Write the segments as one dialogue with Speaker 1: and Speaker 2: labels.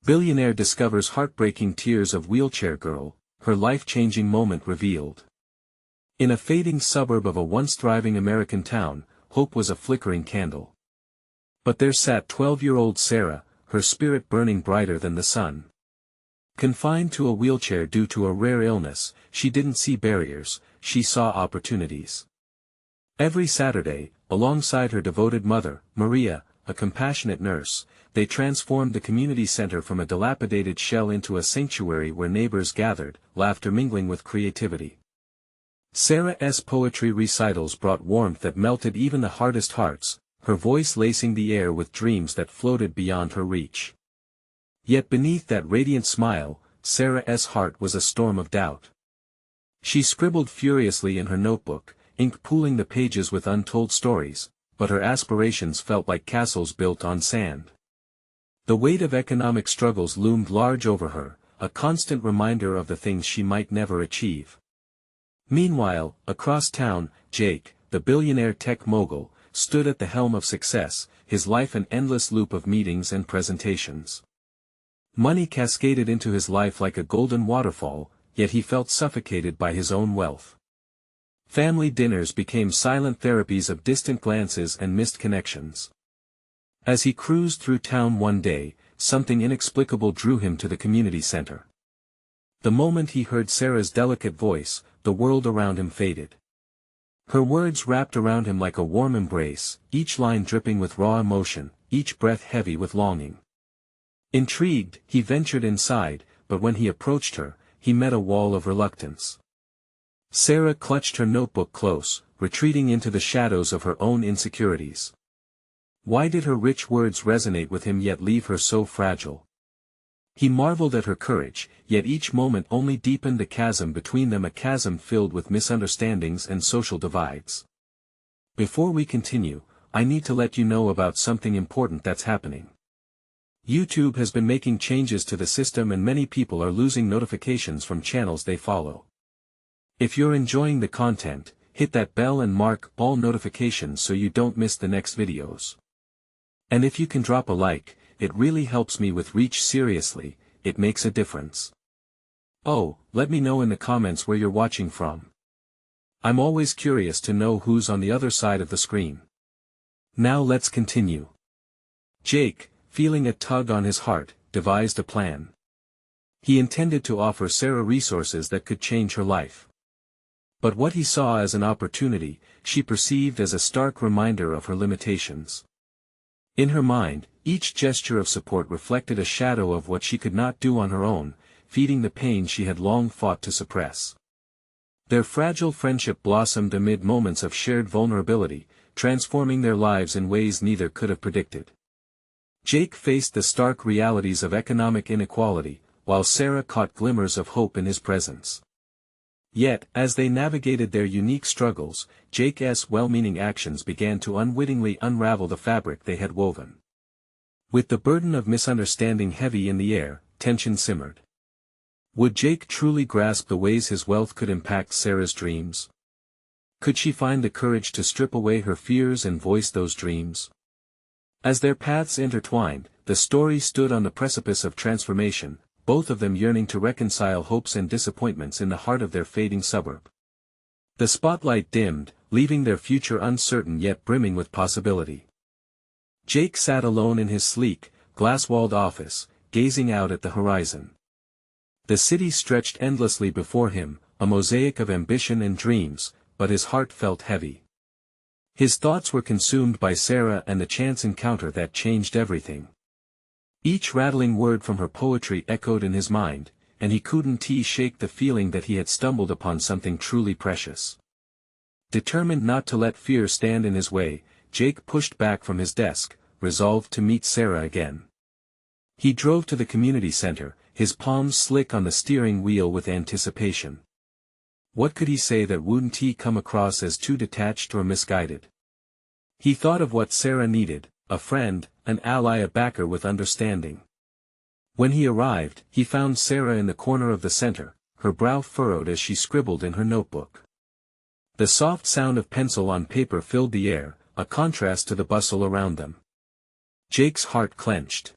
Speaker 1: Billionaire discovers heartbreaking tears of wheelchair girl, her life-changing moment revealed. In a fading suburb of a once thriving American town, hope was a flickering candle. But there sat 12-year-old Sarah, her spirit burning brighter than the sun. Confined to a wheelchair due to a rare illness, she didn't see barriers, she saw opportunities. Every Saturday, alongside her devoted mother, Maria, a compassionate nurse, they transformed the community center from a dilapidated shell into a sanctuary where neighbors gathered, laughter mingling with creativity. Sarah's poetry recitals brought warmth that melted even the hardest hearts, her voice lacing the air with dreams that floated beyond her reach. Yet beneath that radiant smile, Sarah's heart was a storm of doubt. She scribbled furiously in her notebook, ink pooling the pages with untold stories, but her aspirations felt like castles built on sand. The weight of economic struggles loomed large over her, a constant reminder of the things she might never achieve. Meanwhile, across town, Jake, the billionaire tech mogul, stood at the helm of success, his life an endless loop of meetings and presentations. Money cascaded into his life like a golden waterfall, yet he felt suffocated by his own wealth. Family dinners became silent therapies of distant glances and missed connections. As he cruised through town one day, something inexplicable drew him to the community center. The moment he heard Sarah's delicate voice, the world around him faded. Her words wrapped around him like a warm embrace, each line dripping with raw emotion, each breath heavy with longing. Intrigued, he ventured inside, but when he approached her, he met a wall of reluctance. Sarah clutched her notebook close, retreating into the shadows of her own insecurities. Why did her rich words resonate with him yet leave her so fragile? He marveled at her courage, yet each moment only deepened the chasm between them, a chasm filled with misunderstandings and social divides. Before we continue, I need to let you know about something important that's happening. YouTube has been making changes to the system and many people are losing notifications from channels they follow. If you're enjoying the content, hit that bell and mark all notifications so you don't miss the next videos. And if you can drop a like, it really helps me with reach. Seriously, it makes a difference. Oh, let me know in the comments where you're watching from. I'm always curious to know who's on the other side of the screen. Now let's continue. Jake, feeling a tug on his heart, devised a plan. He intended to offer Sarah resources that could change her life. But what he saw as an opportunity, she perceived as a stark reminder of her limitations. In her mind, each gesture of support reflected a shadow of what she could not do on her own, feeding the pain she had long fought to suppress. Their fragile friendship blossomed amid moments of shared vulnerability, transforming their lives in ways neither could have predicted. Jake faced the stark realities of economic inequality, while Sarah caught glimmers of hope in his presence. Yet, as they navigated their unique struggles, Jake's well-meaning actions began to unwittingly unravel the fabric they had woven. With the burden of misunderstanding heavy in the air, tension simmered. Would Jake truly grasp the ways his wealth could impact Sarah's dreams? Could she find the courage to strip away her fears and voice those dreams? As their paths intertwined, the story stood on the precipice of transformation, both of them yearning to reconcile hopes and disappointments in the heart of their fading suburb. The spotlight dimmed, leaving their future uncertain yet brimming with possibility. Jake sat alone in his sleek, glass-walled office, gazing out at the horizon. The city stretched endlessly before him, a mosaic of ambition and dreams, but his heart felt heavy. His thoughts were consumed by Sarah and the chance encounter that changed everything. Each rattling word from her poetry echoed in his mind, and he couldn't shake the feeling that he had stumbled upon something truly precious. Determined not to let fear stand in his way, Jake pushed back from his desk, resolved to meet Sarah again. He drove to the community center, his palms slick on the steering wheel with anticipation. What could he say that wouldn't come across as too detached or misguided? He thought of what Sarah needed, a friend, an ally, a backer with understanding. When he arrived, he found Sarah in the corner of the center, her brow furrowed as she scribbled in her notebook. The soft sound of pencil on paper filled the air, a contrast to the bustle around them. Jake's heart clenched.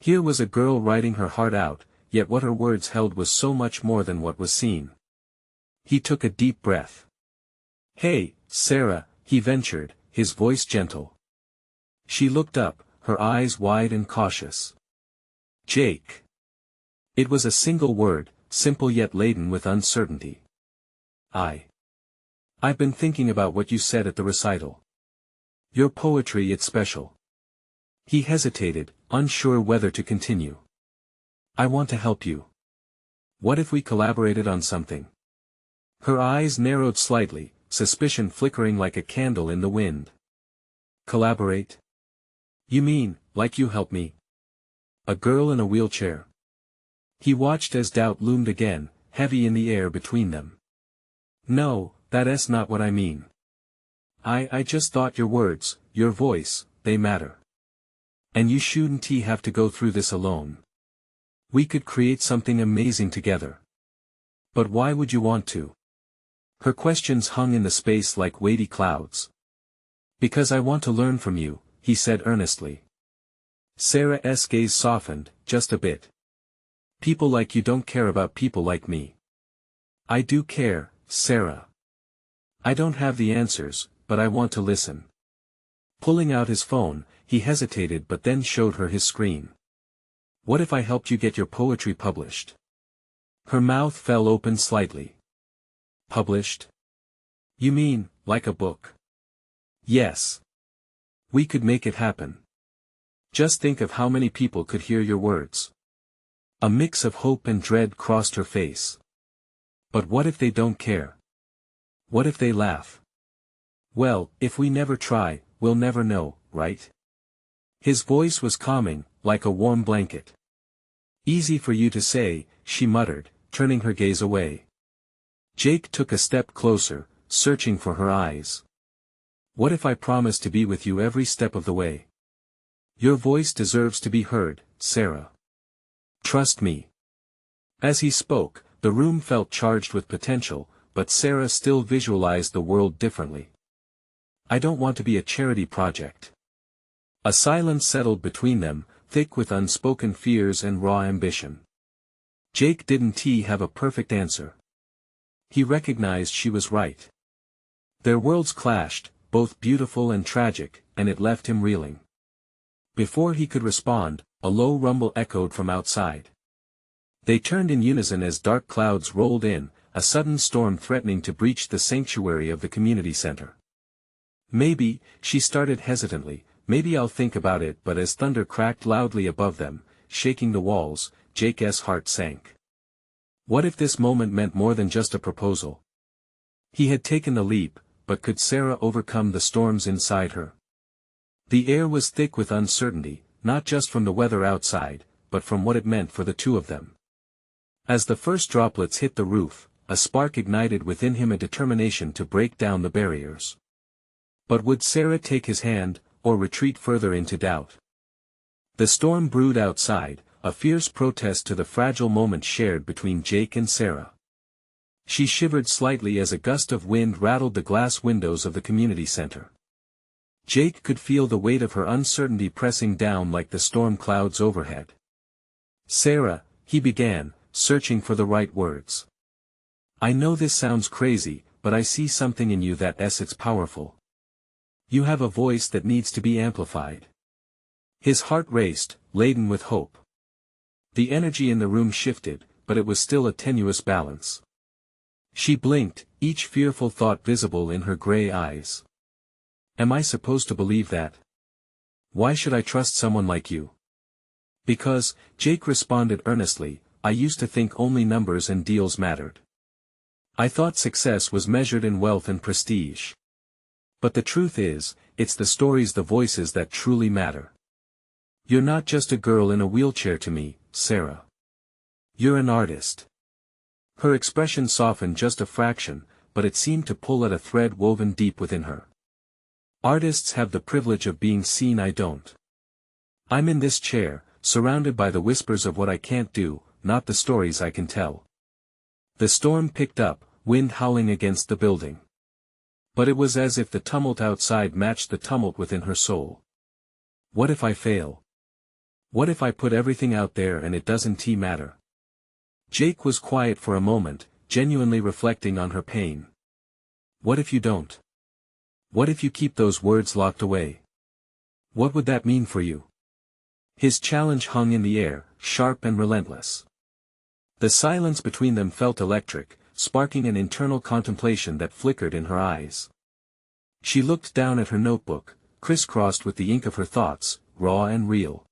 Speaker 1: Here was a girl writing her heart out, yet what her words held was so much more than what was seen. He took a deep breath. "Hey, Sarah," he ventured, his voice gentle. She looked up, her eyes wide and cautious. "Jake." It was a single word, simple yet laden with uncertainty. I've been thinking about what you said at the recital. Your poetry, it's special." He hesitated, unsure whether to continue. "I want to help you. What if we collaborated on something?" Her eyes narrowed slightly, suspicion flickering like a candle in the wind. "Collaborate? You mean, like you help me? A girl in a wheelchair?" He watched as doubt loomed again, heavy in the air between them. "No, that's not what I mean. I just thought your words, your voice, they matter. And you shouldn't have to go through this alone. We could create something amazing together." "But why would you want to?" Her questions hung in the space like weighty clouds. "Because I want to learn from you," he said earnestly. Sarah's gaze softened, just a bit. "People like you don't care about people like me." "I do care, Sarah. I don't have the answers, but I want to listen." Pulling out his phone, he hesitated but then showed her his screen. "What if I helped you get your poetry published?" Her mouth fell open slightly. "Published? You mean, like a book?" "Yes. We could make it happen. Just think of how many people could hear your words." A mix of hope and dread crossed her face. "But what if they don't care? What if they laugh?" "Well, if we never try, we'll never know, right?" His voice was calming, like a warm blanket. "Easy for you to say," she muttered, turning her gaze away. Jake took a step closer, searching for her eyes. "What if I promise to be with you every step of the way? Your voice deserves to be heard, Sarah. Trust me." As he spoke, the room felt charged with potential, but Sarah still visualized the world differently. "I don't want to be a charity project." A silence settled between them, thick with unspoken fears and raw ambition. Jake didn't have a perfect answer. He recognized she was right. Their worlds clashed, both beautiful and tragic, and it left him reeling. Before he could respond, a low rumble echoed from outside. They turned in unison as dark clouds rolled in, a sudden storm threatening to breach the sanctuary of the community center. "Maybe," she started hesitantly, "maybe I'll think about it," but as thunder cracked loudly above them, shaking the walls, Jake's heart sank. What if this moment meant more than just a proposal? He had taken the leap, but could Sarah overcome the storms inside her? The air was thick with uncertainty, not just from the weather outside, but from what it meant for the two of them. As the first droplets hit the roof, a spark ignited within him, a determination to break down the barriers. But would Sarah take his hand, or retreat further into doubt? The storm brewed outside, a fierce protest to the fragile moment shared between Jake and Sarah. She shivered slightly as a gust of wind rattled the glass windows of the community center. Jake could feel the weight of her uncertainty pressing down like the storm clouds overhead. "Sarah," he began, searching for the right words. "I know this sounds crazy, but I see something in you it's powerful. You have a voice that needs to be amplified." His heart raced, laden with hope. The energy in the room shifted, but it was still a tenuous balance. She blinked, each fearful thought visible in her gray eyes. "Am I supposed to believe that? Why should I trust someone like you?" "Because," Jake responded earnestly, "I used to think only numbers and deals mattered. I thought success was measured in wealth and prestige. But the truth is, it's the stories, the voices that truly matter. You're not just a girl in a wheelchair to me, Sarah. You're an artist." Her expression softened just a fraction, but it seemed to pull at a thread woven deep within her. "Artists have the privilege of being seen, I don't. I'm in this chair, surrounded by the whispers of what I can't do, not the stories I can tell." The storm picked up, wind howling against the building. But it was as if the tumult outside matched the tumult within her soul. "What if I fail? What if I put everything out there and it doesn't matter? Jake was quiet for a moment, genuinely reflecting on her pain. What if you don't? What if you keep those words locked away? What would that mean for you? His challenge hung in the air, sharp and relentless. The silence between them felt electric, sparking an internal contemplation that flickered in her eyes. She looked down at her notebook, crisscrossed with the ink of her thoughts, raw and real.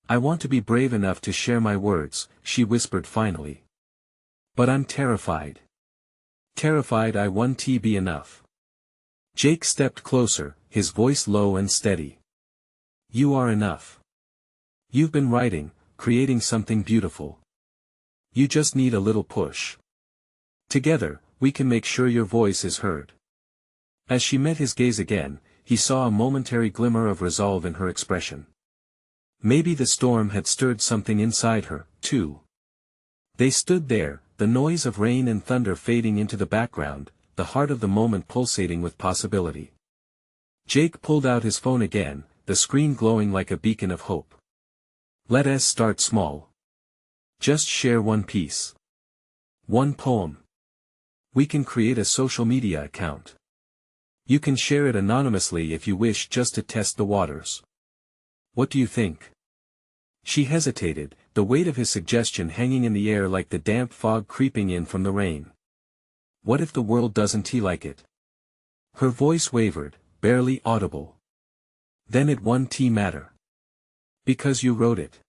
Speaker 1: I want to be brave enough to share my words, she whispered finally. But I'm terrified. Terrified I won't be enough. Jake stepped closer, his voice low and steady. You are enough. You've been writing, creating something beautiful. You just need a little push. Together, we can make sure your voice is heard. As she met his gaze again, he saw a momentary glimmer of resolve in her expression. Maybe the storm had stirred something inside her, too. They stood there, the noise of rain and thunder fading into the background, the heart of the moment pulsating with possibility. Jake pulled out his phone again, the screen glowing like a beacon of hope. Let us start small. Just share one piece. One poem. We can create a social media account. You can share it anonymously if you wish, just to test the waters. What do you think? She hesitated, the weight of his suggestion hanging in the air like the damp fog creeping in from the rain. What if the world doesn't like it? Her voice wavered, barely audible. Then it won't matter. Because you wrote it.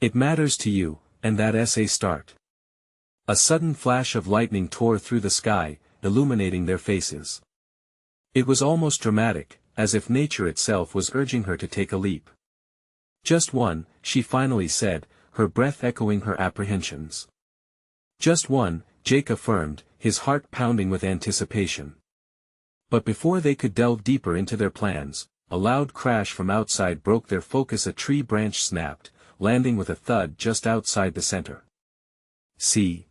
Speaker 1: It matters to you, and that essay start. A sudden flash of lightning tore through the sky, illuminating their faces. It was almost dramatic, as if nature itself was urging her to take a leap. Just one, she finally said, her breath echoing her apprehensions. Just one, Jake affirmed, his heart pounding with anticipation. But before they could delve deeper into their plans, a loud crash from outside broke their focus. A tree branch snapped, landing with a thud just outside the center. See?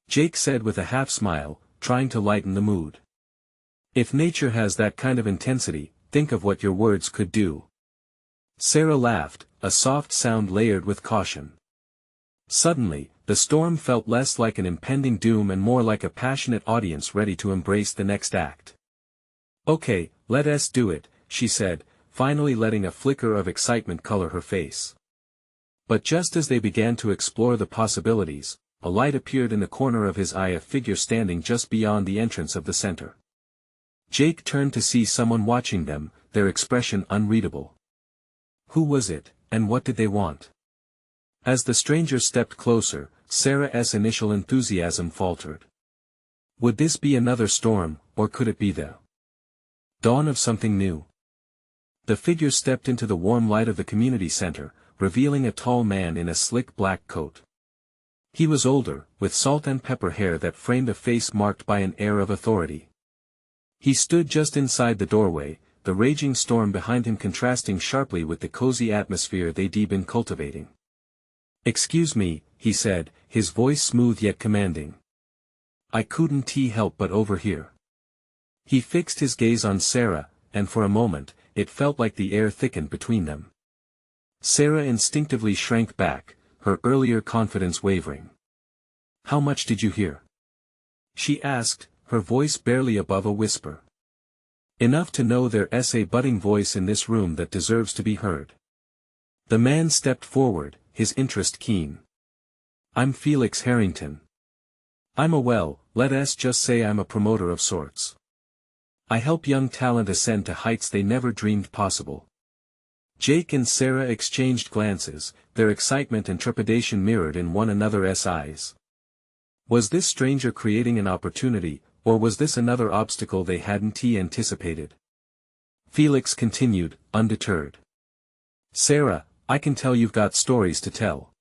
Speaker 1: Jake said with a half smile, trying to lighten the mood. If nature has that kind of intensity, think of what your words could do. Sarah laughed, a soft sound layered with caution. Suddenly, the storm felt less like an impending doom and more like a passionate audience ready to embrace the next act. Okay, let us do it, she said, finally letting a flicker of excitement color her face. But just as they began to explore the possibilities, a light appeared in the corner of his eye, a figure standing just beyond the entrance of the center. Jake turned to see someone watching them, their expression unreadable. Who was it, and what did they want? As the stranger stepped closer, Sarah's initial enthusiasm faltered. Would this be another storm, or could it be the dawn of something new? The figure stepped into the warm light of the community center, revealing a tall man in a slick black coat. He was older, with salt and pepper hair that framed a face marked by an air of authority. He stood just inside the doorway, the raging storm behind him contrasting sharply with the cozy atmosphere they'd been cultivating. Excuse me, he said, his voice smooth yet commanding. I couldn't help but overhear. He fixed his gaze on Sarah, and for a moment, it felt like the air thickened between them. Sarah instinctively shrank back, her earlier confidence wavering. How much did you hear? She asked, her voice barely above a whisper. Enough to know there's a budding voice in this room that deserves to be heard. The man stepped forward, his interest keen. I'm Felix Harrington. Let's just say I'm a promoter of sorts. I help young talent ascend to heights they never dreamed possible. Jake and Sarah exchanged glances, their excitement and trepidation mirrored in one another's eyes. Was this stranger creating an opportunity, or was this another obstacle they hadn't anticipated? Felix continued, undeterred. Sarah, I can tell you've got stories to tell.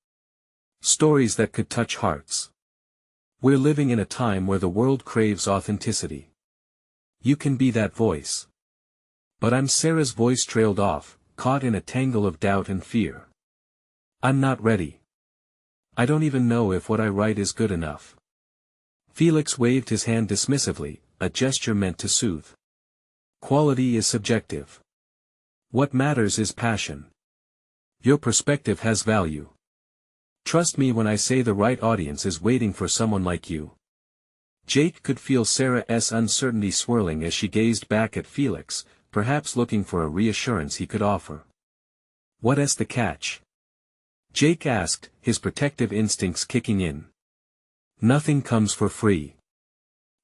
Speaker 1: Stories that could touch hearts. We're living in a time where the world craves authenticity. You can be that voice. But Sarah's voice trailed off, caught in a tangle of doubt and fear. I'm not ready. I don't even know if what I write is good enough. Felix waved his hand dismissively, a gesture meant to soothe. Quality is subjective. What matters is passion. Your perspective has value. Trust me when I say the right audience is waiting for someone like you. Jake could feel Sarah's uncertainty swirling as she gazed back at Felix, perhaps looking for a reassurance he could offer. What's the catch? Jake asked, his protective instincts kicking in. Nothing comes for free.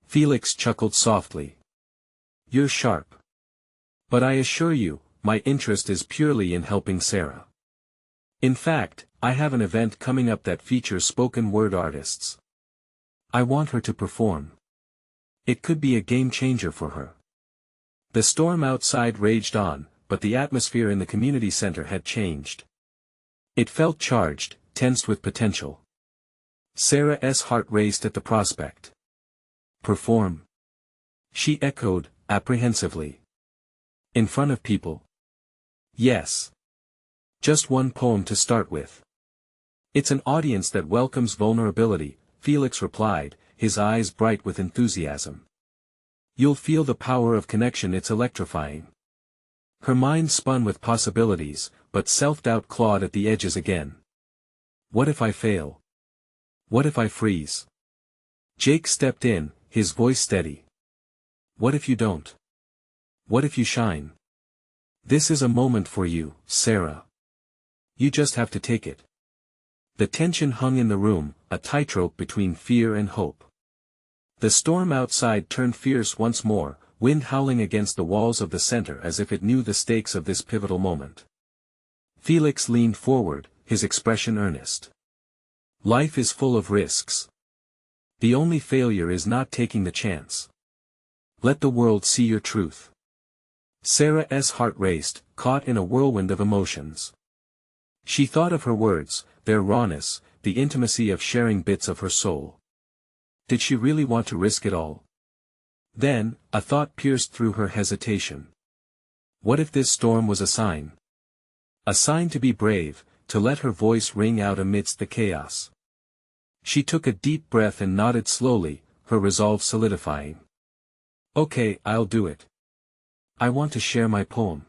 Speaker 1: Felix chuckled softly. You're sharp. But I assure you, my interest is purely in helping Sarah. In fact, I have an event coming up that features spoken word artists. I want her to perform. It could be a game changer for her. The storm outside raged on, but the atmosphere in the community center had changed. It felt charged, tensed with potential. Sarah's heart raced at the prospect. Perform? She echoed, apprehensively. In front of people? Yes. Just one poem to start with. It's an audience that welcomes vulnerability, Felix replied, his eyes bright with enthusiasm. You'll feel the power of connection. It's electrifying. Her mind spun with possibilities, but self-doubt clawed at the edges again. What if I fail? What if I freeze? Jake stepped in, his voice steady. What if you don't? What if you shine? This is a moment for you, Sarah. You just have to take it. The tension hung in the room, a tightrope between fear and hope. The storm outside turned fierce once more, wind howling against the walls of the center as if it knew the stakes of this pivotal moment. Felix leaned forward, his expression earnest. Life is full of risks. The only failure is not taking the chance. Let the world see your truth. Sarah's heart raced, caught in a whirlwind of emotions. She thought of her words, their rawness, the intimacy of sharing bits of her soul. Did she really want to risk it all? Then, a thought pierced through her hesitation. What if this storm was a sign? A sign to be brave, to let her voice ring out amidst the chaos. She took a deep breath and nodded slowly, her resolve solidifying. Okay, I'll do it. I want to share my poem.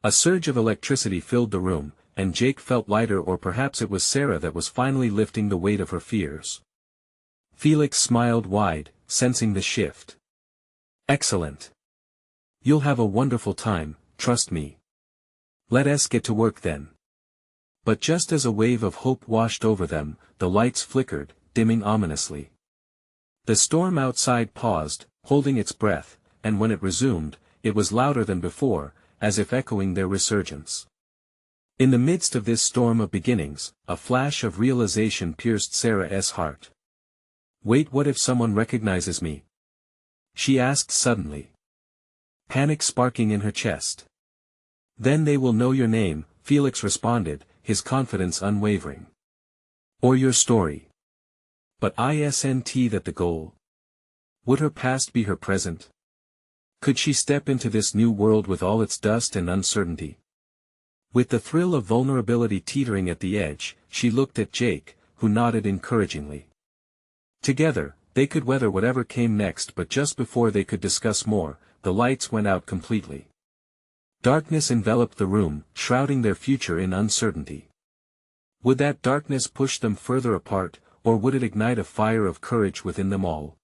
Speaker 1: A surge of electricity filled the room, and Jake felt lighter, or perhaps it was Sarah that was finally lifting the weight of her fears. Felix smiled wide, sensing the shift. Excellent. You'll have a wonderful time, trust me. Let us get to work then. But just as a wave of hope washed over them, the lights flickered, dimming ominously. The storm outside paused, holding its breath, and when it resumed, it was louder than before, as if echoing their resurgence. In the midst of this storm of beginnings, a flash of realization pierced Sarah's heart. Wait, what if someone recognizes me? She asked suddenly. Panic sparking in her chest. Then they will know your name, Felix responded, his confidence unwavering. Or your story. But isn't that the goal? Would her past be her present? Could she step into this new world with all its dust and uncertainty? With the thrill of vulnerability teetering at the edge, she looked at Jake, who nodded encouragingly. Together, they could weather whatever came next, but just before they could discuss more, the lights went out completely. Darkness enveloped the room, shrouding their future in uncertainty. Would that darkness push them further apart, or would it ignite a fire of courage within them all?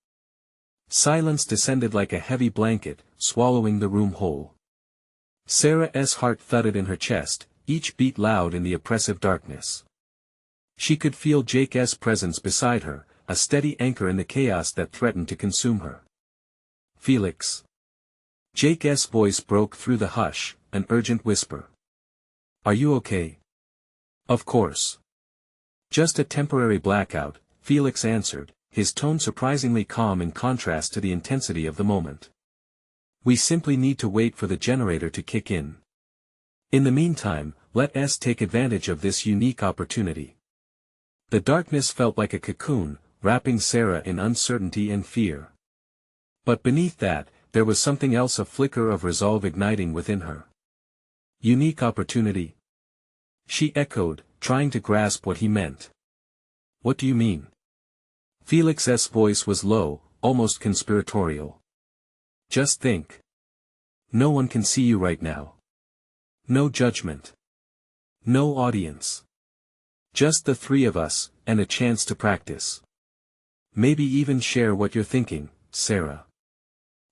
Speaker 1: Silence descended like a heavy blanket, swallowing the room whole. Sarah's heart thudded in her chest, each beat loud in the oppressive darkness. She could feel Jake's presence beside her, a steady anchor in the chaos that threatened to consume her. Felix. Jake's voice broke through the hush, an urgent whisper. Are you okay? Of course. Just a temporary blackout, Felix answered, his tone surprisingly calm in contrast to the intensity of the moment. We simply need to wait for the generator to kick in. In the meantime, let us take advantage of this unique opportunity. The darkness felt like a cocoon, wrapping Sarah in uncertainty and fear. But beneath that, there was something else, a flicker of resolve igniting within her. Unique opportunity? She echoed, trying to grasp what he meant. What do you mean? Felix's voice was low, almost conspiratorial. Just think. No one can see you right now. No judgment. No audience. Just the three of us, and a chance to practice. Maybe even share what you're thinking, Sarah.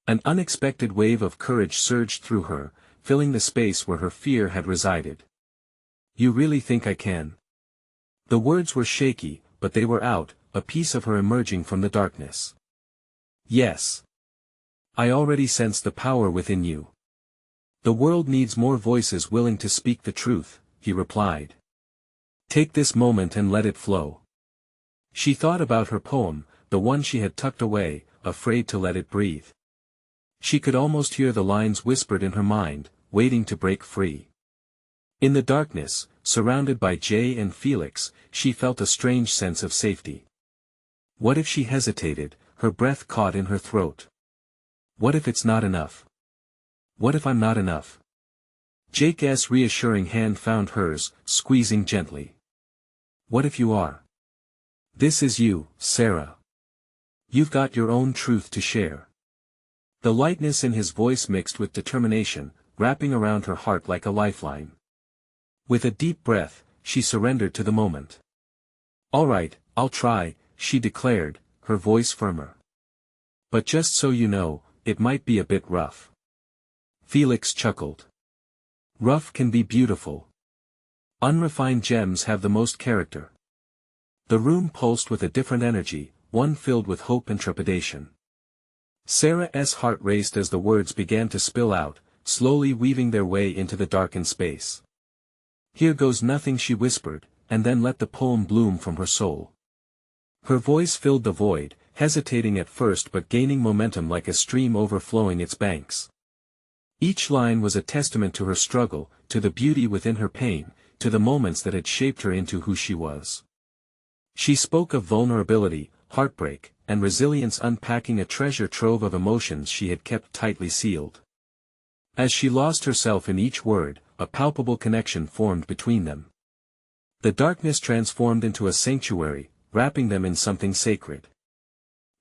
Speaker 1: An unexpected wave of courage surged through her, filling the space where her fear had resided. You really think I can? The words were shaky, but they were out, a piece of her emerging from the darkness. Yes. I already sense the power within you. The world needs more voices willing to speak the truth, he replied. Take this moment and let it flow. She thought about her poem, the one she had tucked away, afraid to let it breathe. She could almost hear the lines whispered in her mind, waiting to break free. In the darkness, surrounded by Jay and Felix, she felt a strange sense of safety. What if she hesitated, her breath caught in her throat? What if it's not enough? What if I'm not enough? Jake's reassuring hand found hers, squeezing gently. What if you are? This is you, Sarah. You've got your own truth to share. The lightness in his voice mixed with determination, wrapping around her heart like a lifeline. With a deep breath, she surrendered to the moment. All right, I'll try, she declared, her voice firmer. But just so you know, it might be a bit rough. Felix chuckled. Rough can be beautiful. Unrefined gems have the most character. The room pulsed with a different energy, one filled with hope and trepidation. Sarah's heart raced as the words began to spill out, slowly weaving their way into the darkened space. Here goes nothing, she whispered, and then let the poem bloom from her soul. Her voice filled the void, hesitating at first but gaining momentum like a stream overflowing its banks. Each line was a testament to her struggle, to the beauty within her pain, to the moments that had shaped her into who she was. She spoke of vulnerability, heartbreak, and resilience, unpacking a treasure trove of emotions she had kept tightly sealed. As she lost herself in each word, a palpable connection formed between them. The darkness transformed into a sanctuary, wrapping them in something sacred.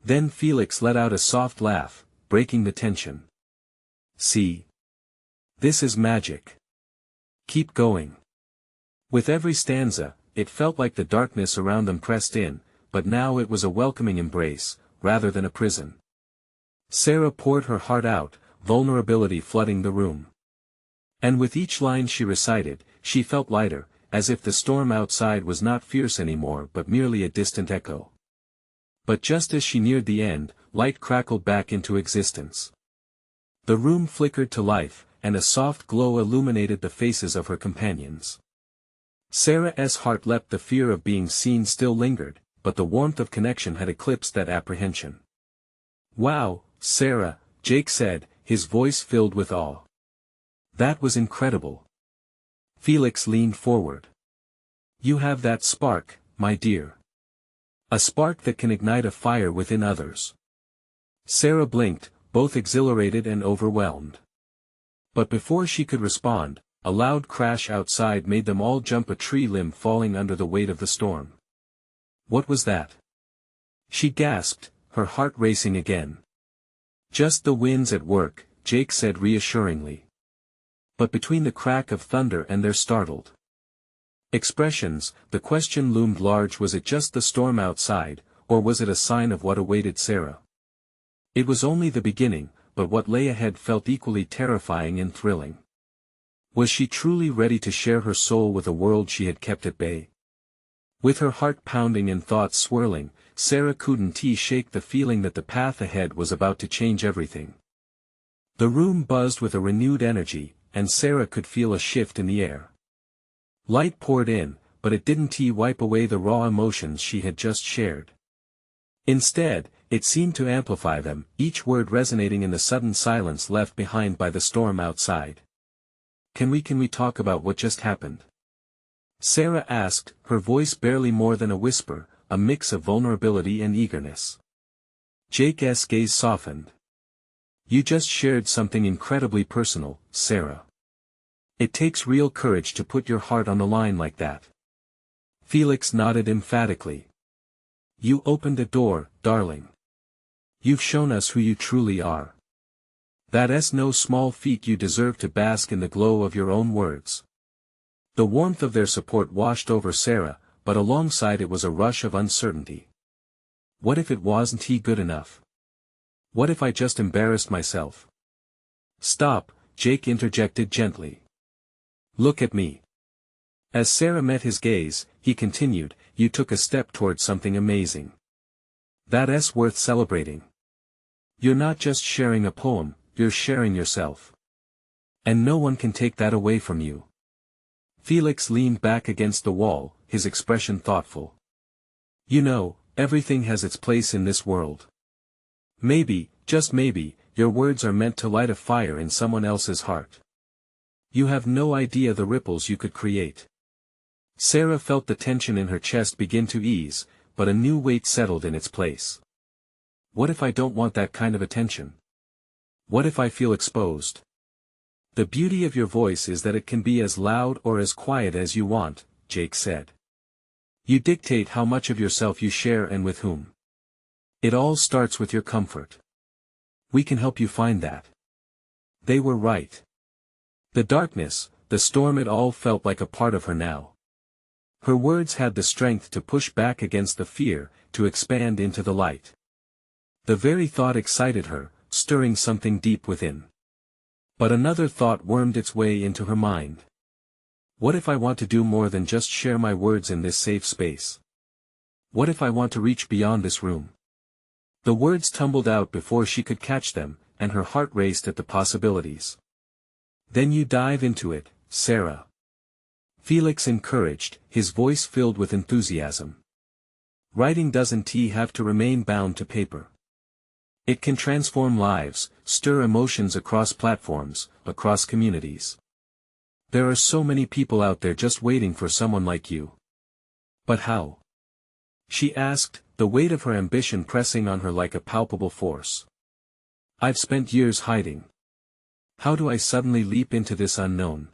Speaker 1: Then Felix let out a soft laugh, breaking the tension. See? This is magic. Keep going. With every stanza, it felt like the darkness around them pressed in, but now it was a welcoming embrace, rather than a prison. Sarah poured her heart out, vulnerability flooding the room. And with each line she recited, she felt lighter, as if the storm outside was not fierce anymore but merely a distant echo. But just as she neared the end, light crackled back into existence. The room flickered to life, and a soft glow illuminated the faces of her companions. Sarah's heart leapt, the fear of being seen still lingered, but the warmth of connection had eclipsed that apprehension. Wow, Sarah, Jake said, his voice filled with awe. That was incredible. Felix leaned forward. You have that spark, my dear. A spark that can ignite a fire within others. Sarah blinked, both exhilarated and overwhelmed. But before she could respond, a loud crash outside made them all jump, a tree limb falling under the weight of the storm. What was that? She gasped, her heart racing again. Just the winds at work, Jake said reassuringly. But between the crack of thunder and their startled expressions, the question loomed large: was it just the storm outside, or was it a sign of what awaited Sarah? It was only the beginning, but what lay ahead felt equally terrifying and thrilling. Was she truly ready to share her soul with a world she had kept at bay? With her heart pounding and thoughts swirling, Sarah couldn't shake the feeling that the path ahead was about to change everything. The room buzzed with a renewed energy, and Sarah could feel a shift in the air. Light poured in, but it didn't wipe away the raw emotions she had just shared. Instead, it seemed to amplify them, each word resonating in the sudden silence left behind by the storm outside. Can we talk about what just happened? Sarah asked, her voice barely more than a whisper, a mix of vulnerability and eagerness. Jake's gaze softened. You just shared something incredibly personal, Sarah. It takes real courage to put your heart on the line like that. Felix nodded emphatically. You opened a door, darling. You've shown us who you truly are. That's no small feat. You deserve to bask in the glow of your own words. The warmth of their support washed over Sarah, but alongside it was a rush of uncertainty. What if it wasn't good enough? What if I just embarrassed myself? Stop, Jake interjected gently. Look at me. As Sarah met his gaze, he continued, you took a step towards something amazing. That's worth celebrating. You're not just sharing a poem, you're sharing yourself. And no one can take that away from you. Felix leaned back against the wall, his expression thoughtful. You know, everything has its place in this world. Maybe, just maybe, your words are meant to light a fire in someone else's heart. You have no idea the ripples you could create. Sarah felt the tension in her chest begin to ease, but a new weight settled in its place. What if I don't want that kind of attention? What if I feel exposed? The beauty of your voice is that it can be as loud or as quiet as you want, Jake said. You dictate how much of yourself you share and with whom. It all starts with your comfort. We can help you find that. They were right. The darkness, the storm, it all felt like a part of her now. Her words had the strength to push back against the fear, to expand into the light. The very thought excited her, stirring something deep within. But another thought wormed its way into her mind. What if I want to do more than just share my words in this safe space? What if I want to reach beyond this room? The words tumbled out before she could catch them, and her heart raced at the possibilities. Then you dive into it, Sarah. Felix encouraged, his voice filled with enthusiasm. Writing doesn't have to remain bound to paper. It can transform lives, stir emotions across platforms, across communities. There are so many people out there just waiting for someone like you. But how? She asked, the weight of her ambition pressing on her like a palpable force. I've spent years hiding. How do I suddenly leap into this unknown?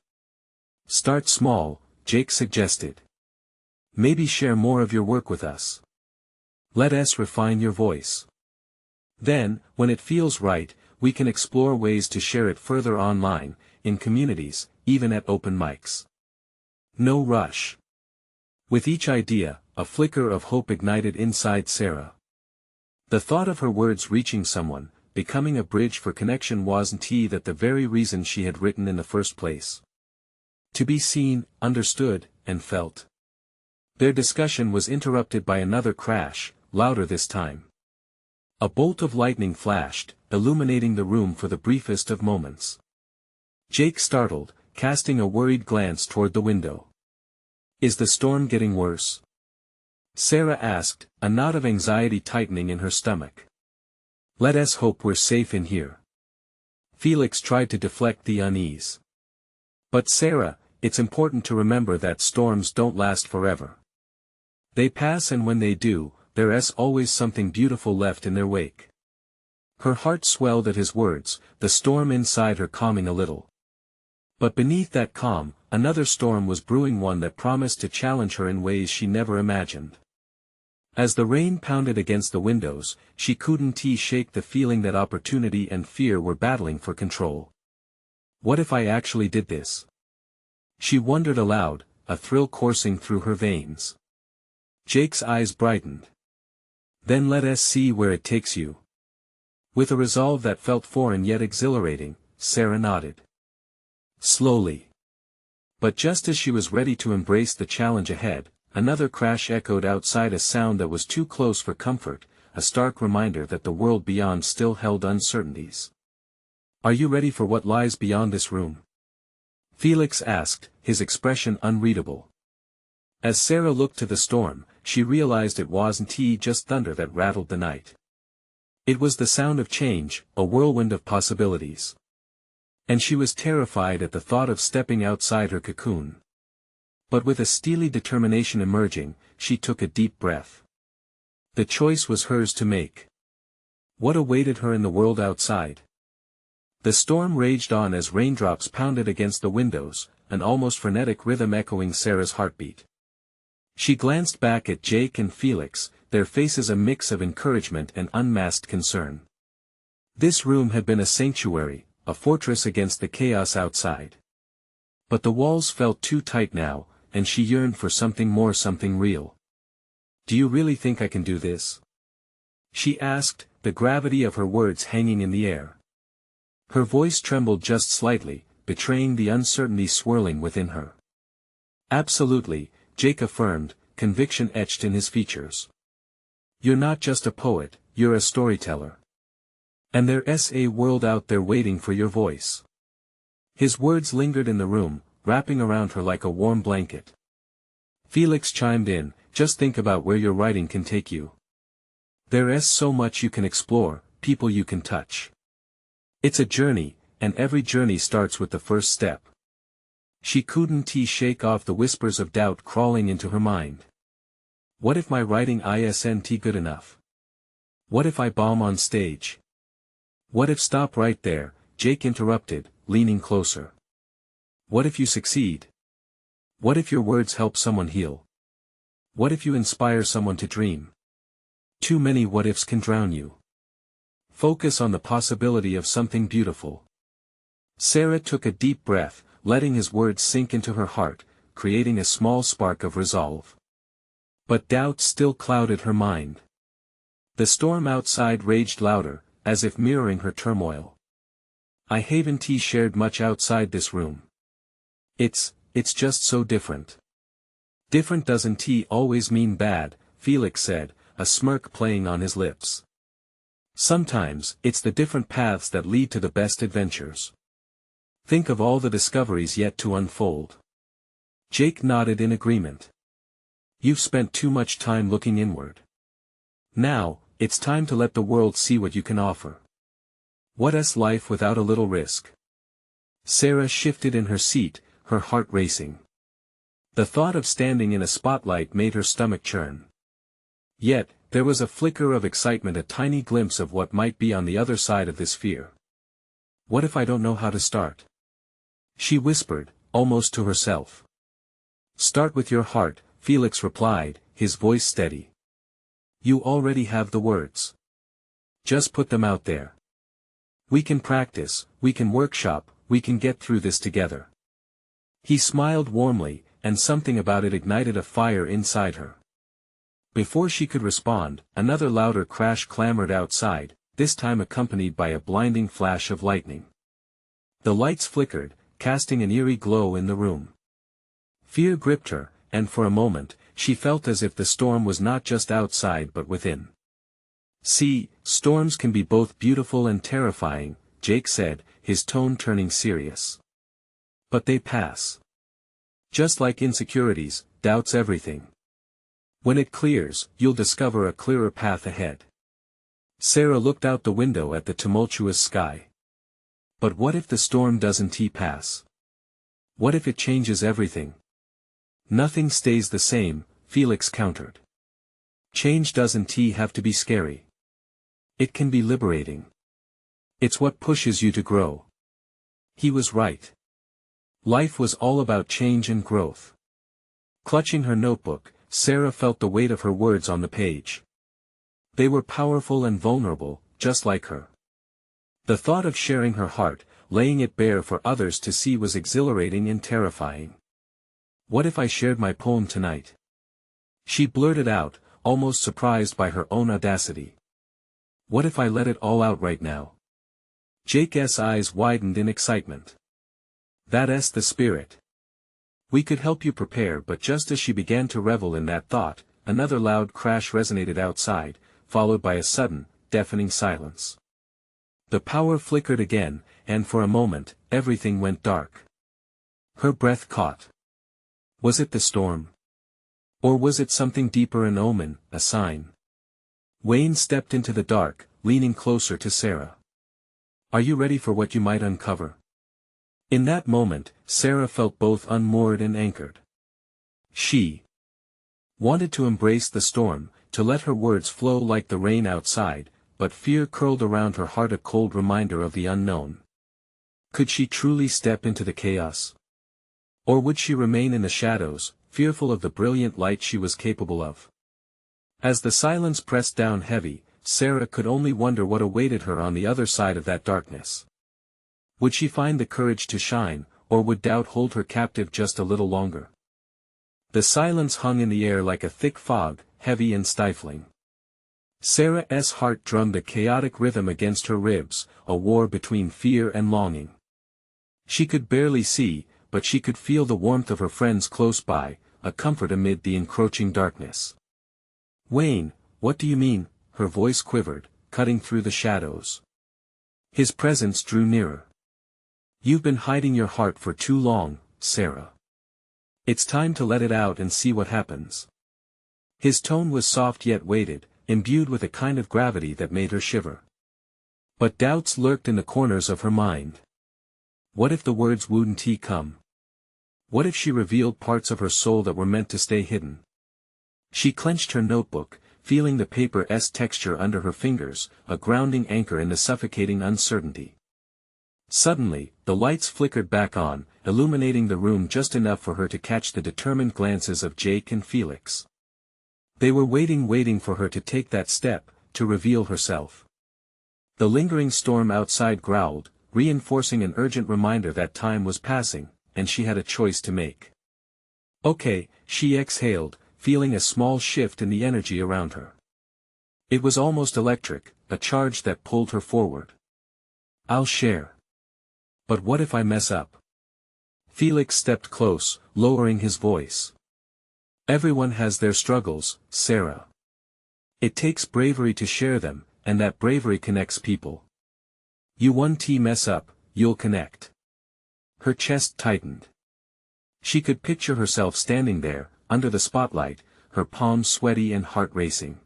Speaker 1: Start small, Jake suggested. Maybe share more of your work with us. Let us refine your voice. Then, when it feels right, we can explore ways to share it further online, in communities, even at open mics. No rush. With each idea, a flicker of hope ignited inside Sarah. The thought of her words reaching someone, becoming a bridge for connection wasn't that the very reason she had written in the first place. To be seen, understood, and felt. Their discussion was interrupted by another crash, louder this time. A bolt of lightning flashed, illuminating the room for the briefest of moments. Jake startled, casting a worried glance toward the window. Is the storm getting worse? Sarah asked, a knot of anxiety tightening in her stomach. Let us hope we're safe in here. Felix tried to deflect the unease. But Sarah, it's important to remember that storms don't last forever. They pass, and when they do, there's always something beautiful left in their wake. Her heart swelled at his words, the storm inside her calming a little. But beneath that calm, another storm was brewing, one that promised to challenge her in ways she never imagined. As the rain pounded against the windows, she couldn't shake the feeling that opportunity and fear were battling for control. What if I actually did this? She wondered aloud, a thrill coursing through her veins. Jake's eyes brightened. Then let us see where it takes you. With a resolve that felt foreign yet exhilarating, Sarah nodded. Slowly. But just as she was ready to embrace the challenge ahead, another crash echoed outside, a sound that was too close for comfort, a stark reminder that the world beyond still held uncertainties. Are you ready for what lies beyond this room? Felix asked, his expression unreadable. As Sarah looked to the storm, she realized it wasn't just thunder that rattled the night. It was the sound of change, a whirlwind of possibilities. And she was terrified at the thought of stepping outside her cocoon. But with a steely determination emerging, she took a deep breath. The choice was hers to make. What awaited her in the world outside? The storm raged on as raindrops pounded against the windows, an almost frenetic rhythm echoing Sarah's heartbeat. She glanced back at Jake and Felix, their faces a mix of encouragement and unmasked concern. This room had been a sanctuary, a fortress against the chaos outside. But the walls felt too tight now, and she yearned for something more, something real. "Do you really think I can do this?" she asked, the gravity of her words hanging in the air. Her voice trembled just slightly, betraying the uncertainty swirling within her. "Absolutely," Jake affirmed, conviction etched in his features. "You're not just a poet, you're a storyteller. And there's a world out there waiting for your voice." His words lingered in the room, wrapping around her like a warm blanket. Felix chimed in, "Just think about where your writing can take you. There's so much you can explore, people you can touch. It's a journey, and every journey starts with the first step." She couldn't shake off the whispers of doubt crawling into her mind. What if my writing isn't good enough? What if I bomb on stage? What if— Stop right there, Jake interrupted, leaning closer. What if you succeed? What if your words help someone heal? What if you inspire someone to dream? Too many what ifs can drown you. Focus on the possibility of something beautiful. Sarah took a deep breath, letting his words sink into her heart, creating a small spark of resolve. But doubt still clouded her mind. The storm outside raged louder, as if mirroring her turmoil. "I haven't shared much outside this room. It's just so different." "Different doesn't always mean bad," Felix said, a smirk playing on his lips. "Sometimes, it's the different paths that lead to the best adventures. Think of all the discoveries yet to unfold." Jake nodded in agreement. "You've spent too much time looking inward. Now, it's time to let the world see what you can offer. What's life without a little risk?" Sarah shifted in her seat, her heart racing. The thought of standing in a spotlight made her stomach churn. Yet, there was a flicker of excitement, a tiny glimpse of what might be on the other side of this fear. "What if I don't know how to start?" she whispered, almost to herself. "Start with your heart," Felix replied, his voice steady. "You already have the words. Just put them out there. We can practice, we can workshop, we can get through this together." He smiled warmly, and something about it ignited a fire inside her. Before she could respond, another louder crash clamored outside, this time accompanied by a blinding flash of lightning. The lights flickered, casting an eerie glow in the room. Fear gripped her, and for a moment, she felt as if the storm was not just outside but within. "See, storms can be both beautiful and terrifying," Jake said, his tone turning serious. "But they pass. Just like insecurities, doubts, everything. When it clears, you'll discover a clearer path ahead." Sarah looked out the window at the tumultuous sky. "But what if the storm doesn't pass? What if it changes everything?" "Nothing stays the same," Felix countered. "Change doesn't have to be scary. It can be liberating. It's what pushes you to grow." He was right. Life was all about change and growth. Clutching her notebook, Sarah felt the weight of her words on the page. They were powerful and vulnerable, just like her. The thought of sharing her heart, laying it bare for others to see, was exhilarating and terrifying. "What if I shared my poem tonight?" she blurted out, almost surprised by her own audacity. "What if I let it all out right now?" Jake's eyes widened in excitement. "That's the spirit. We could help you prepare." But just as she began to revel in that thought, another loud crash resonated outside, followed by a sudden, deafening silence. The power flickered again, and for a moment, everything went dark. Her breath caught. Was it the storm? Or was it something deeper, an omen, a sign? Wayne stepped into the dark, leaning closer to Sarah. "Are you ready for what you might uncover?" In that moment, Sarah felt both unmoored and anchored. She wanted to embrace the storm, to let her words flow like the rain outside, but fear curled around her heart, a cold reminder of the unknown. Could she truly step into the chaos? Or would she remain in the shadows, fearful of the brilliant light she was capable of? As the silence pressed down heavy, Sarah could only wonder what awaited her on the other side of that darkness. Would she find the courage to shine, or would doubt hold her captive just a little longer? The silence hung in the air like a thick fog, heavy and stifling. Sarah's heart drummed a chaotic rhythm against her ribs, a war between fear and longing. She could barely see, but she could feel the warmth of her friends close by, a comfort amid the encroaching darkness. "Wayne, what do you mean?" her voice quivered, cutting through the shadows. His presence drew nearer. "You've been hiding your heart for too long, Sarah. It's time to let it out and see what happens." His tone was soft yet weighted, imbued with a kind of gravity that made her shiver. But doubts lurked in the corners of her mind. What if the words wouldn't come? What if she revealed parts of her soul that were meant to stay hidden? She clenched her notebook, feeling the paper's texture under her fingers, a grounding anchor in the suffocating uncertainty. Suddenly, the lights flickered back on, illuminating the room just enough for her to catch the determined glances of Jake and Felix. They were waiting for her to take that step, to reveal herself. The lingering storm outside growled, reinforcing an urgent reminder that time was passing, and she had a choice to make. "Okay," she exhaled, feeling a small shift in the energy around her. It was almost electric, a charge that pulled her forward. "I'll share. But what if I mess up?" Felix stepped close, lowering his voice. "Everyone has their struggles, Sarah. It takes bravery to share them, and that bravery connects people. You won't mess up, you'll connect." Her chest tightened. She could picture herself standing there, under the spotlight, her palms sweaty and heart racing.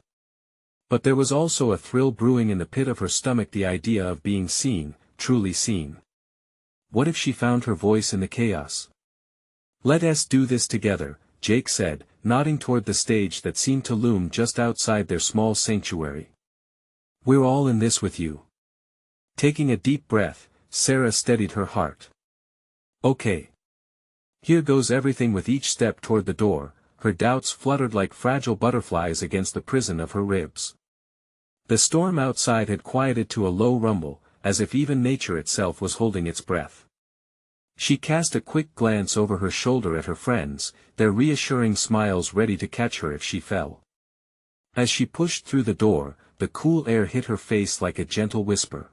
Speaker 1: But there was also a thrill brewing in the pit of her stomach, the idea of being seen, truly seen. What if she found her voice in the chaos? "Let us do this together," Jake said, nodding toward the stage that seemed to loom just outside their small sanctuary. "We're all in this with you." Taking a deep breath, Sarah steadied her heart. "Okay. Here goes everything." With each step toward the door, her doubts fluttered like fragile butterflies against the prison of her ribs. The storm outside had quieted to a low rumble, as if even nature itself was holding its breath. She cast a quick glance over her shoulder at her friends, their reassuring smiles ready to catch her if she fell. As she pushed through the door, the cool air hit her face like a gentle whisper.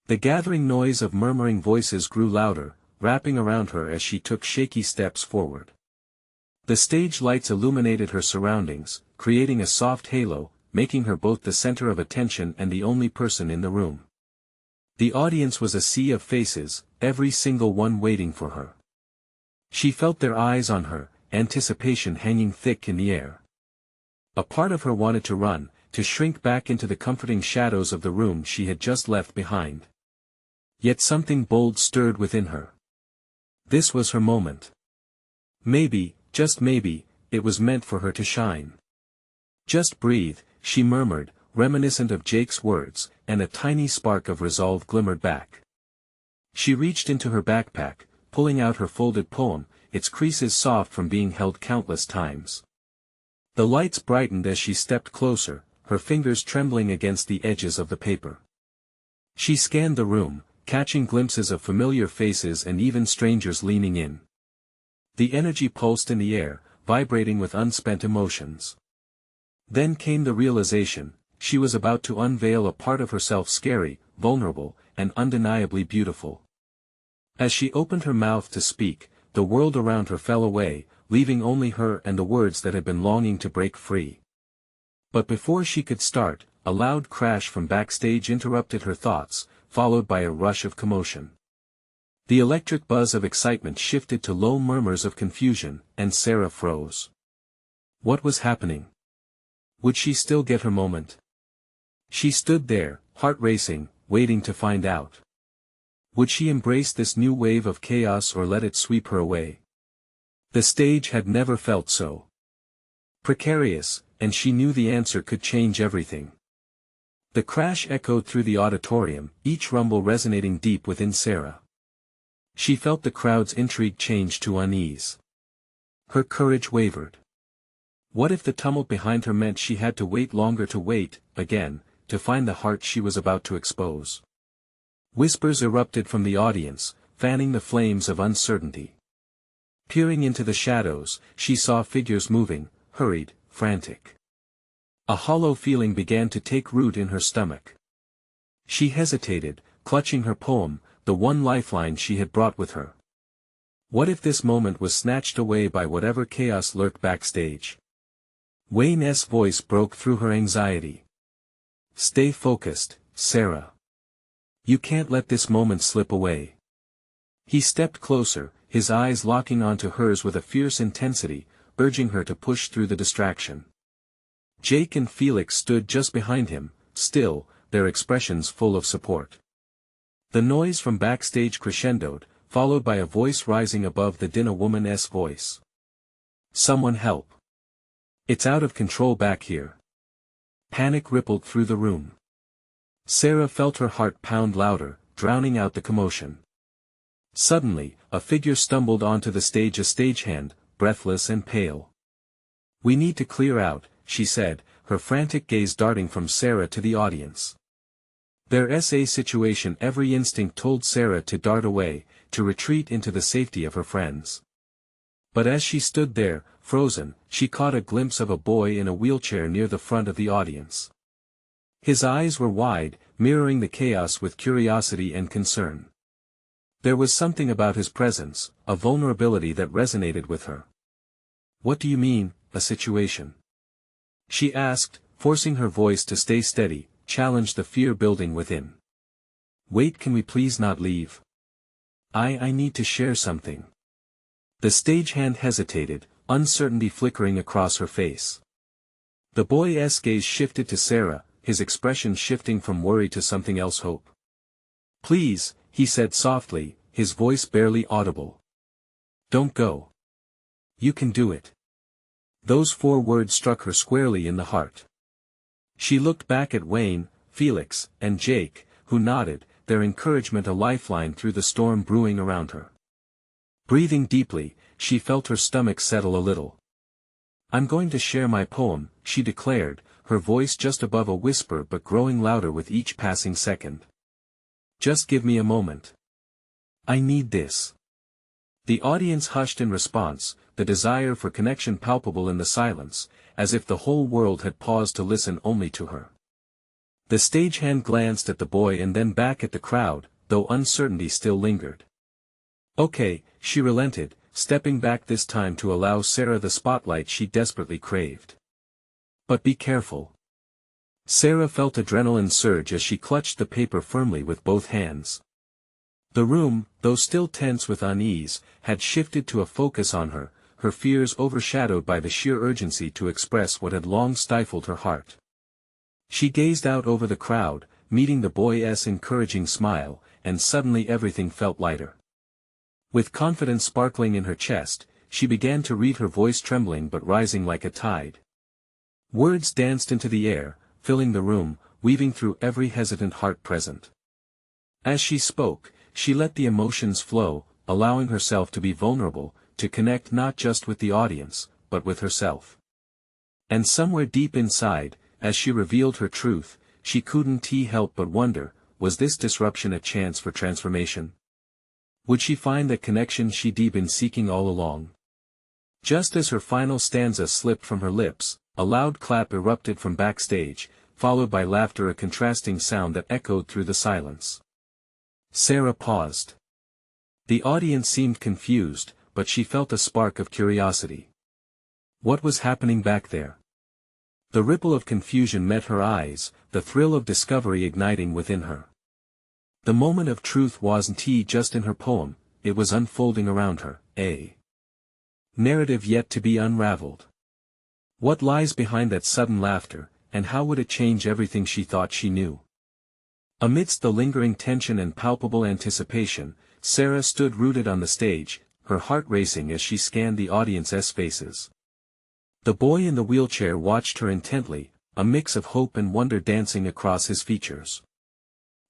Speaker 1: The gathering noise of murmuring voices grew louder, wrapping around her as she took shaky steps forward. The stage lights illuminated her surroundings, creating a soft halo, making her both the center of attention and the only person in the room. The audience was a sea of faces, every single one waiting for her. She felt their eyes on her, anticipation hanging thick in the air. A part of her wanted to run, to shrink back into the comforting shadows of the room she had just left behind. Yet something bold stirred within her. This was her moment. Maybe, just maybe, it was meant for her to shine. "Just breathe," she murmured, reminiscent of Jake's words, and a tiny spark of resolve glimmered back. She reached into her backpack, pulling out her folded poem, its creases soft from being held countless times. The lights brightened as she stepped closer, her fingers trembling against the edges of the paper. She scanned the room, catching glimpses of familiar faces and even strangers leaning in. The energy pulsed in the air, vibrating with unspent emotions. Then came the realization, she was about to unveil a part of herself scary, vulnerable, and undeniably beautiful. As she opened her mouth to speak, the world around her fell away, leaving only her and the words that had been longing to break free. But before she could start, a loud crash from backstage interrupted her thoughts, followed by a rush of commotion. The electric buzz of excitement shifted to low murmurs of confusion, and Sarah froze. What was happening? Would she still get her moment? She stood there, heart racing, waiting to find out. Would she embrace this new wave of chaos or let it sweep her away? The stage had never felt so precarious, and she knew the answer could change everything. The crash echoed through the auditorium, each rumble resonating deep within Sarah. She felt the crowd's intrigue change to unease. Her courage wavered. What if the tumult behind her meant she had to wait longer, to wait, again, to find the heart she was about to expose? Whispers erupted from the audience, fanning the flames of uncertainty. Peering into the shadows, she saw figures moving, hurried, frantic. A hollow feeling began to take root in her stomach. She hesitated, clutching her poem, the one lifeline she had brought with her. What if this moment was snatched away by whatever chaos lurked backstage? Wayne's voice broke through her anxiety. Stay focused, Sarah. You can't let this moment slip away. He stepped closer, his eyes locking onto hers with a fierce intensity, urging her to push through the distraction. Jake and Felix stood just behind him, still, their expressions full of support. The noise from backstage crescendoed, followed by a voice rising above the din, a woman's voice. Someone help. It's out of control back here. Panic rippled through the room. Sarah felt her heart pound louder, drowning out the commotion. Suddenly, a figure stumbled onto the stage, a stagehand, breathless and pale. We need to clear out, she said, her frantic gaze darting from Sarah to the audience. There's a situation. Every instinct told Sarah to dart away, to retreat into the safety of her friends. But as she stood there, frozen, she caught a glimpse of a boy in a wheelchair near the front of the audience. His eyes were wide, mirroring the chaos with curiosity and concern. There was something about his presence, a vulnerability that resonated with her. What do you mean, a situation? She asked, forcing her voice to stay steady, challenged the fear building within. Wait, can we please not leave? I need to share something. The stagehand hesitated, uncertainty flickering across her face. The boy's gaze shifted to Sarah, his expression shifting from worry to something else, hope. Please, he said softly, his voice barely audible. Don't go. You can do it. Those 4 words struck her squarely in the heart. She looked back at Wayne, Felix, and Jake, who nodded, their encouragement a lifeline through the storm brewing around her. Breathing deeply, she felt her stomach settle a little. I'm going to share my poem, she declared, her voice just above a whisper but growing louder with each passing second. Just give me a moment. I need this. The audience hushed in response, the desire for connection palpable in the silence, as if the whole world had paused to listen only to her. The stagehand glanced at the boy and then back at the crowd, though uncertainty still lingered. Okay, she relented, stepping back this time to allow Sarah the spotlight she desperately craved. But be careful. Sarah felt adrenaline surge as she clutched the paper firmly with both hands. The room, though still tense with unease, had shifted to a focus on her, her fears overshadowed by the sheer urgency to express what had long stifled her heart. She gazed out over the crowd, meeting the boy's encouraging smile, and suddenly everything felt lighter. With confidence sparkling in her chest, she began to read, her voice trembling but rising like a tide. Words danced into the air, filling the room, weaving through every hesitant heart present. As she spoke, she let the emotions flow, allowing herself to be vulnerable, to connect not just with the audience, but with herself. And somewhere deep inside, as she revealed her truth, she couldn't help but wonder, was this disruption a chance for transformation? Would she find that connection she'd been seeking all along? Just as her final stanza slipped from her lips, a loud clap erupted from backstage, followed by laughter, a contrasting sound that echoed through the silence. Sarah paused. The audience seemed confused, but she felt a spark of curiosity. What was happening back there? The ripple of confusion met her eyes, the thrill of discovery igniting within her. The moment of truth wasn't just in her poem, it was unfolding around her, a narrative yet to be unraveled. What lies behind that sudden laughter, and how would it change everything she thought she knew? Amidst the lingering tension and palpable anticipation, Sarah stood rooted on the stage, her heart racing as she scanned the audience's faces. The boy in the wheelchair watched her intently, a mix of hope and wonder dancing across his features.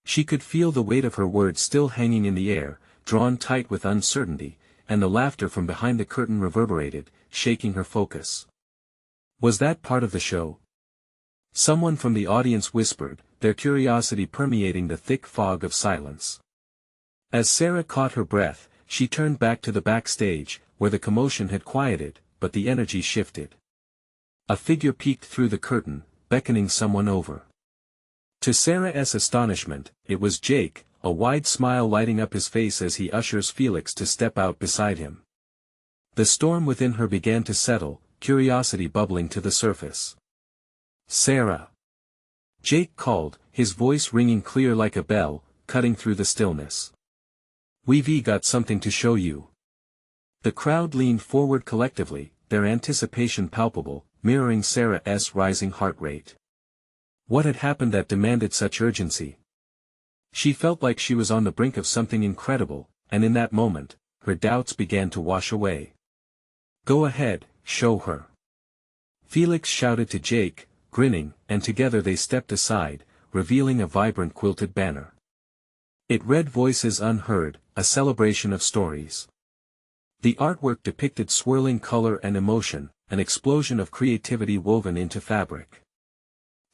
Speaker 1: She could feel the weight of her words still hanging in the air, drawn tight with uncertainty, and the laughter from behind the curtain reverberated, shaking her focus. Was that part of the show? Someone from the audience whispered, their curiosity permeating the thick fog of silence. As Sarah caught her breath, she turned back to the backstage, where the commotion had quieted, but the energy shifted. A figure peeked through the curtain, beckoning someone over. To Sarah's astonishment, it was Jake, a wide smile lighting up his face as he ushers Felix to step out beside him. The storm within her began to settle, curiosity bubbling to the surface. "Sarah!" Jake called, his voice ringing clear like a bell, cutting through the stillness. "We've got something to show you." The crowd leaned forward collectively, their anticipation palpable, mirroring Sarah's rising heart rate. What had happened that demanded such urgency? She felt like she was on the brink of something incredible, and in that moment, her doubts began to wash away. "Go ahead, show her." Felix shouted to Jake, grinning, and together they stepped aside, revealing a vibrant quilted banner. It read "Voices Unheard, a celebration of stories." The artwork depicted swirling color and emotion, an explosion of creativity woven into fabric.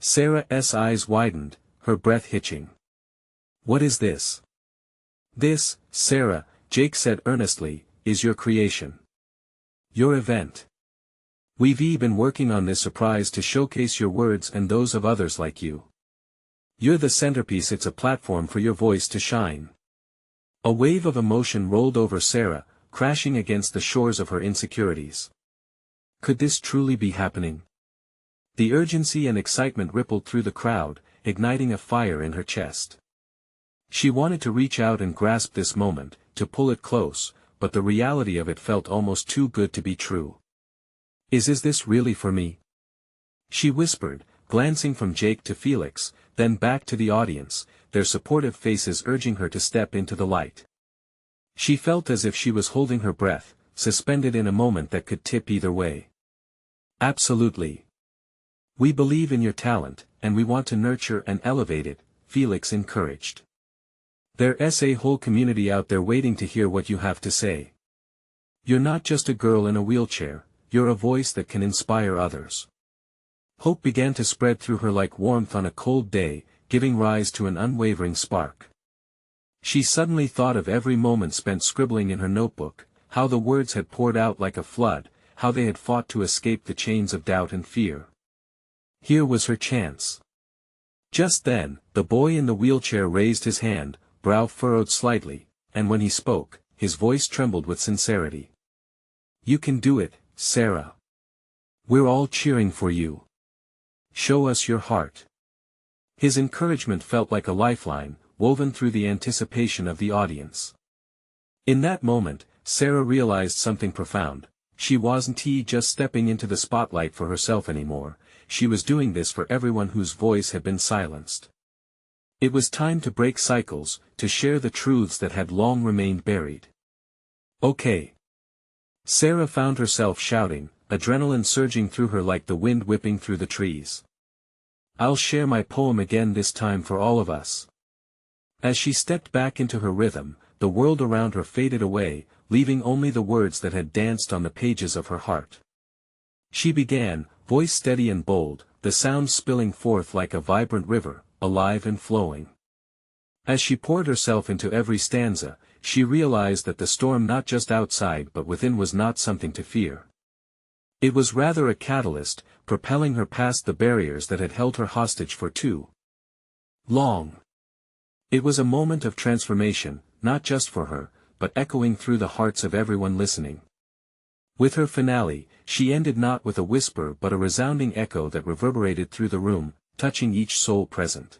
Speaker 1: Sarah's eyes widened, her breath hitching. "What is this?" "This, Sarah," Jake said earnestly, "is your creation. Your event. We've been working on this surprise to showcase your words and those of others like you. You're the centerpiece, it's a platform for your voice to shine." A wave of emotion rolled over Sarah, crashing against the shores of her insecurities. Could this truly be happening? The urgency and excitement rippled through the crowd, igniting a fire in her chest. She wanted to reach out and grasp this moment, to pull it close, but the reality of it felt almost too good to be true. Is this really for me?" she whispered, glancing from Jake to Felix, then back to the audience, their supportive faces urging her to step into the light. She felt as if she was holding her breath, suspended in a moment that could tip either way. "Absolutely. We believe in your talent, and we want to nurture and elevate it," Felix encouraged. "There's a whole community out there waiting to hear what you have to say. You're not just a girl in a wheelchair, you're a voice that can inspire others." Hope began to spread through her like warmth on a cold day, giving rise to an unwavering spark. She suddenly thought of every moment spent scribbling in her notebook, how the words had poured out like a flood, how they had fought to escape the chains of doubt and fear. Here was her chance. Just then, the boy in the wheelchair raised his hand, brow furrowed slightly, and when he spoke, his voice trembled with sincerity. "You can do it, Sarah. We're all cheering for you. Show us your heart." His encouragement felt like a lifeline, woven through the anticipation of the audience. In that moment, Sarah realized something profound. She wasn't just stepping into the spotlight for herself anymore, she was doing this for everyone whose voice had been silenced. It was time to break cycles, to share the truths that had long remained buried. "Okay." Sarah found herself shouting, adrenaline surging through her like the wind whipping through the trees. "I'll share my poem again, this time for all of us." As she stepped back into her rhythm, the world around her faded away, leaving only the words that had danced on the pages of her heart. She began, voice steady and bold, the sounds spilling forth like a vibrant river, alive and flowing. As she poured herself into every stanza, she realized that the storm not just outside but within was not something to fear. It was rather a catalyst, propelling her past the barriers that had held her hostage for too long. It was a moment of transformation, not just for her, but echoing through the hearts of everyone listening. With her finale, she ended not with a whisper but a resounding echo that reverberated through the room, touching each soul present.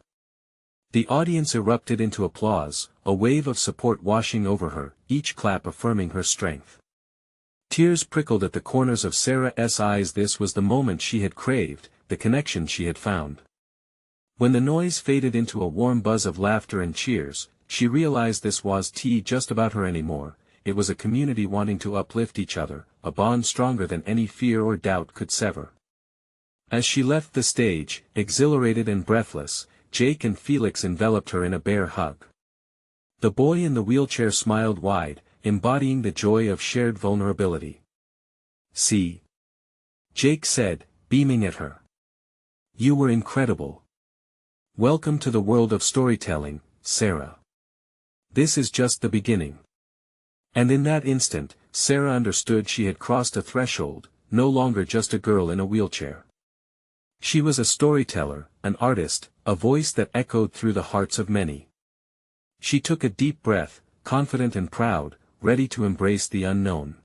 Speaker 1: The audience erupted into applause, a wave of support washing over her, each clap affirming her strength. Tears prickled at the corners of Sarah's eyes. This was the moment she had craved, the connection she had found. When the noise faded into a warm buzz of laughter and cheers, she realized this wasn't just about her anymore, it was a community wanting to uplift each other, a bond stronger than any fear or doubt could sever. As she left the stage, exhilarated and breathless, Jake and Felix enveloped her in a bear hug. The boy in the wheelchair smiled wide, embodying the joy of shared vulnerability. "See?" Jake said, beaming at her. "You were incredible. Welcome to the world of storytelling, Sarah." This is just the beginning. And in that instant, Sarah understood she had crossed a threshold, no longer just a girl in a wheelchair. She was a storyteller, an artist, a voice that echoed through the hearts of many. She took a deep breath, confident and proud, ready to embrace the unknown.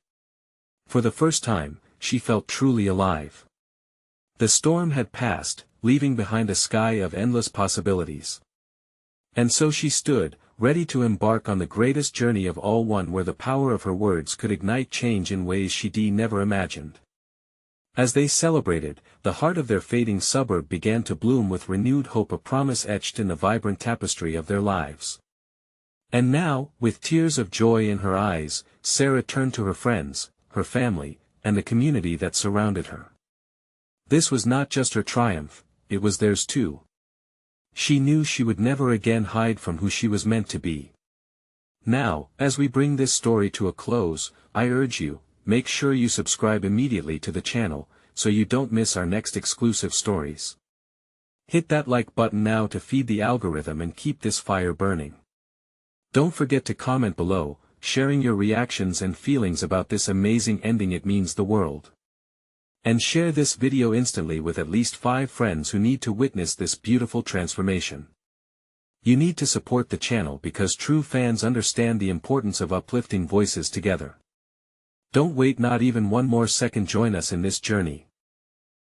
Speaker 1: For the first time, she felt truly alive. The storm had passed, leaving behind a sky of endless possibilities. And so she stood, ready to embark on the greatest journey of all, one where the power of her words could ignite change in ways she'd never imagined. As they celebrated, the heart of their fading suburb began to bloom with renewed hope, a promise etched in the vibrant tapestry of their lives. And now, with tears of joy in her eyes, Sarah turned to her friends, her family, and the community that surrounded her. This was not just her triumph, it was theirs too. She knew she would never again hide from who she was meant to be. Now, as we bring this story to a close, I urge you, make sure you subscribe immediately to the channel, so you don't miss our next exclusive stories. Hit that like button now to feed the algorithm and keep this fire burning. Don't forget to comment below, sharing your reactions and feelings about this amazing ending. It means the world. And share this video instantly with at least 5 friends who need to witness this beautiful transformation. You need to support the channel because true fans understand the importance of uplifting voices together. Don't wait not even one more second, join us in this journey.